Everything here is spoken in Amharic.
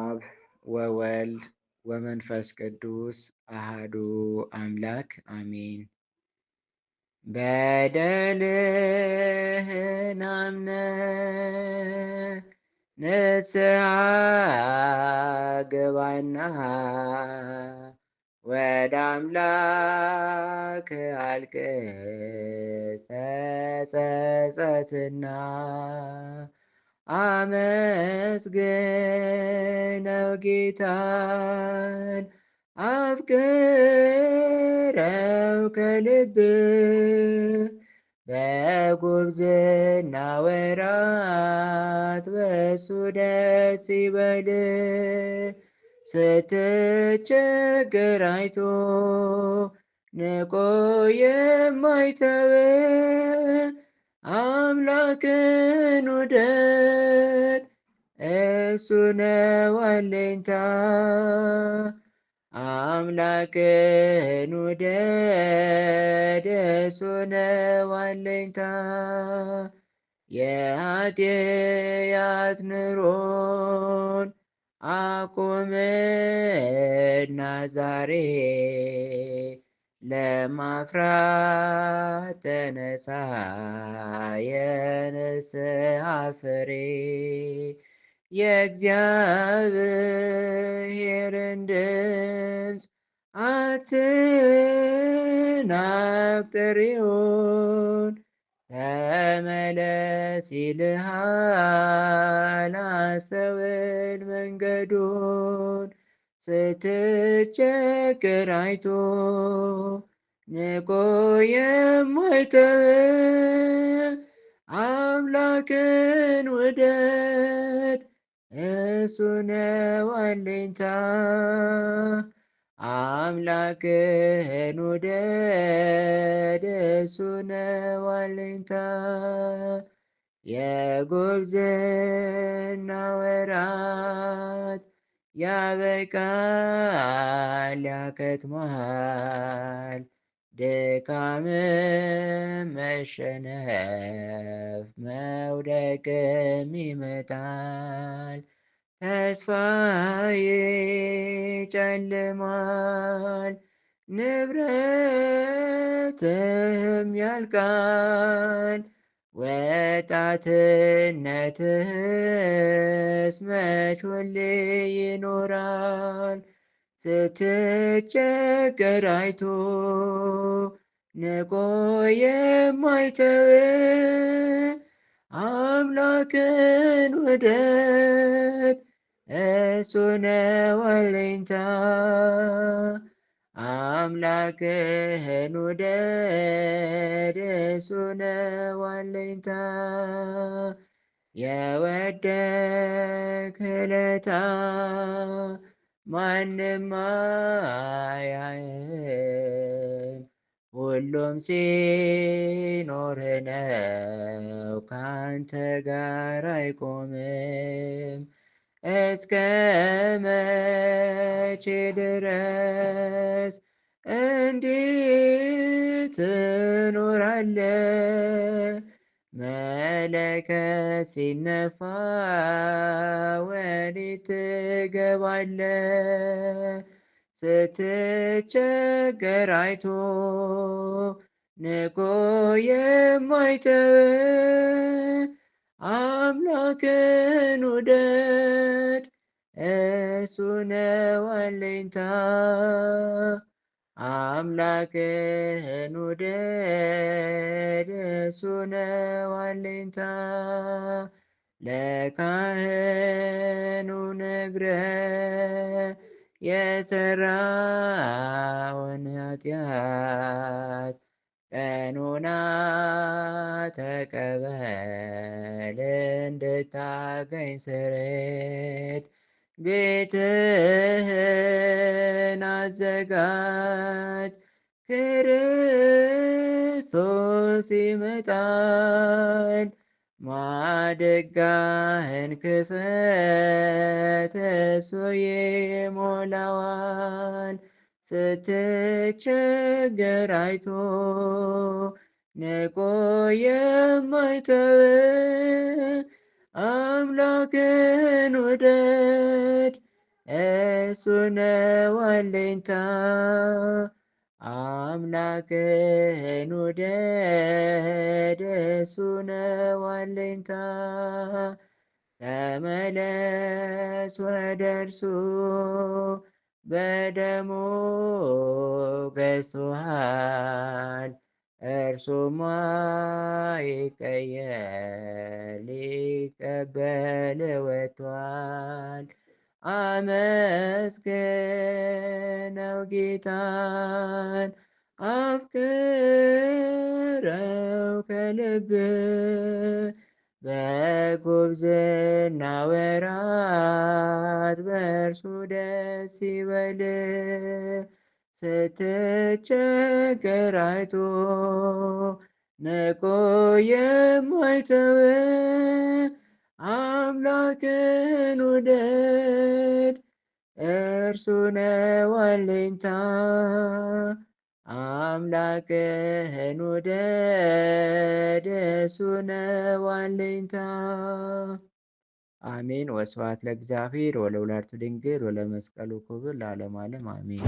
አብ ወወልድ ወመንፈስ ቅዱስ አሃዱ አምላክ አሜን። በደልህን አምነን ንስሐ ግባና ወደ አምላክ አልቅስ ተጸጸትና አመስግነው ጌታን አፍቅረው ከልብህ በጉብዝና ወራት በሱ ደስ ይበልህ። ስትቸገር አይቶ ንቆ የማይተውህ አምላክን ውደድ፣ እሱ ነው አለኝታ። አምላክን ውደድ፣ እሱ ነው አለኝታ። የኃጢአት ኑሮን አቁምና ዛሬ ለማፍራት ተነሳ የንስሐ ፍሬ። የእግዚአብሔርን ድምፅ አትናቅ ጥሪውን፣ ተመለስ ይልሃል አስተውል መንገዱን። ስትቸገር አይቶ ንቆ የማይተውህ አምላክን ውደድ፣ እሱ ነው አለኝታ። አምላክን ውደድ፣ እሱ ነው አለኝታ። የጉብዝና ወራት ያበቃል ያከትማል፣ ድካምም መሸነፍ መውደቅም ይመጣል። ተስፋዬ ጨልማል ንብረትም ያልቃል፣ ወጣትነትህስ መች ሁሌ ይኖራል። ስትቸገር አይቶ ንቆ የማይተውህ አምላክን ውደድ፣ እሱ ነው አለኝታ። አምላክህን ውደድ፣ እሱ ነው አለኝታ። የወደቅህ ዕለታ ማንም አያይም፣ ሁሉም ሲኖርህ ነው ካንተ ጋር አይቆምም። እስከ መቼ ድረስ እንዲህ ትኖራለህ? መለከት ሲነፋ ወዴት ትገባለህ? ስትቸገር አይቶ ንቆ የማይተውህ አምላክን ውደድ፣ እሱ ነው አለኝታ። አምላክህን ውደድ፣ እሱ ነው አለኝታ። ለካህኑ ነግረህ የሰራውን ኃጢአት ቀኑና ተቀበል እንድታገኝ ስርየት። ቤትህን አዘጋጅ ክርስቶስ ይመጣል። ማደጋህን ክፈት እሱ ይሞላዋል። ስትቸገር አይቶ ንቆ የማይተውህ አምላክን ውደድ፣ እርሱ ነው አለኝታ። አምላክህን ውደድ፣ እርሱ ነው አለኝታ። ተመለስ ወደ እርሱ፣ በደሙ ገዝቶሃል። እርሱማ ይቀየር፣ ሊቀበል ወጥቷል። አመስግነው ጌታን፣ አፍቅረው ከልብ። በጉብዝና ወራት በእርሱ ደስ ይበል። ስትቸገር አይቶ ንቆ የማይተው አምላክን ውደድ፣ እርሱ ነው አለኝታ። አምላክህን ውደድ፣ እርሱ ነው አለኝታ። አሜን። ወስብሐት ለእግዚአብሔር ወለወላዲቱ ድንግል ወለመስቀሉ ክቡር ለዓለመ ዓለም አሜን።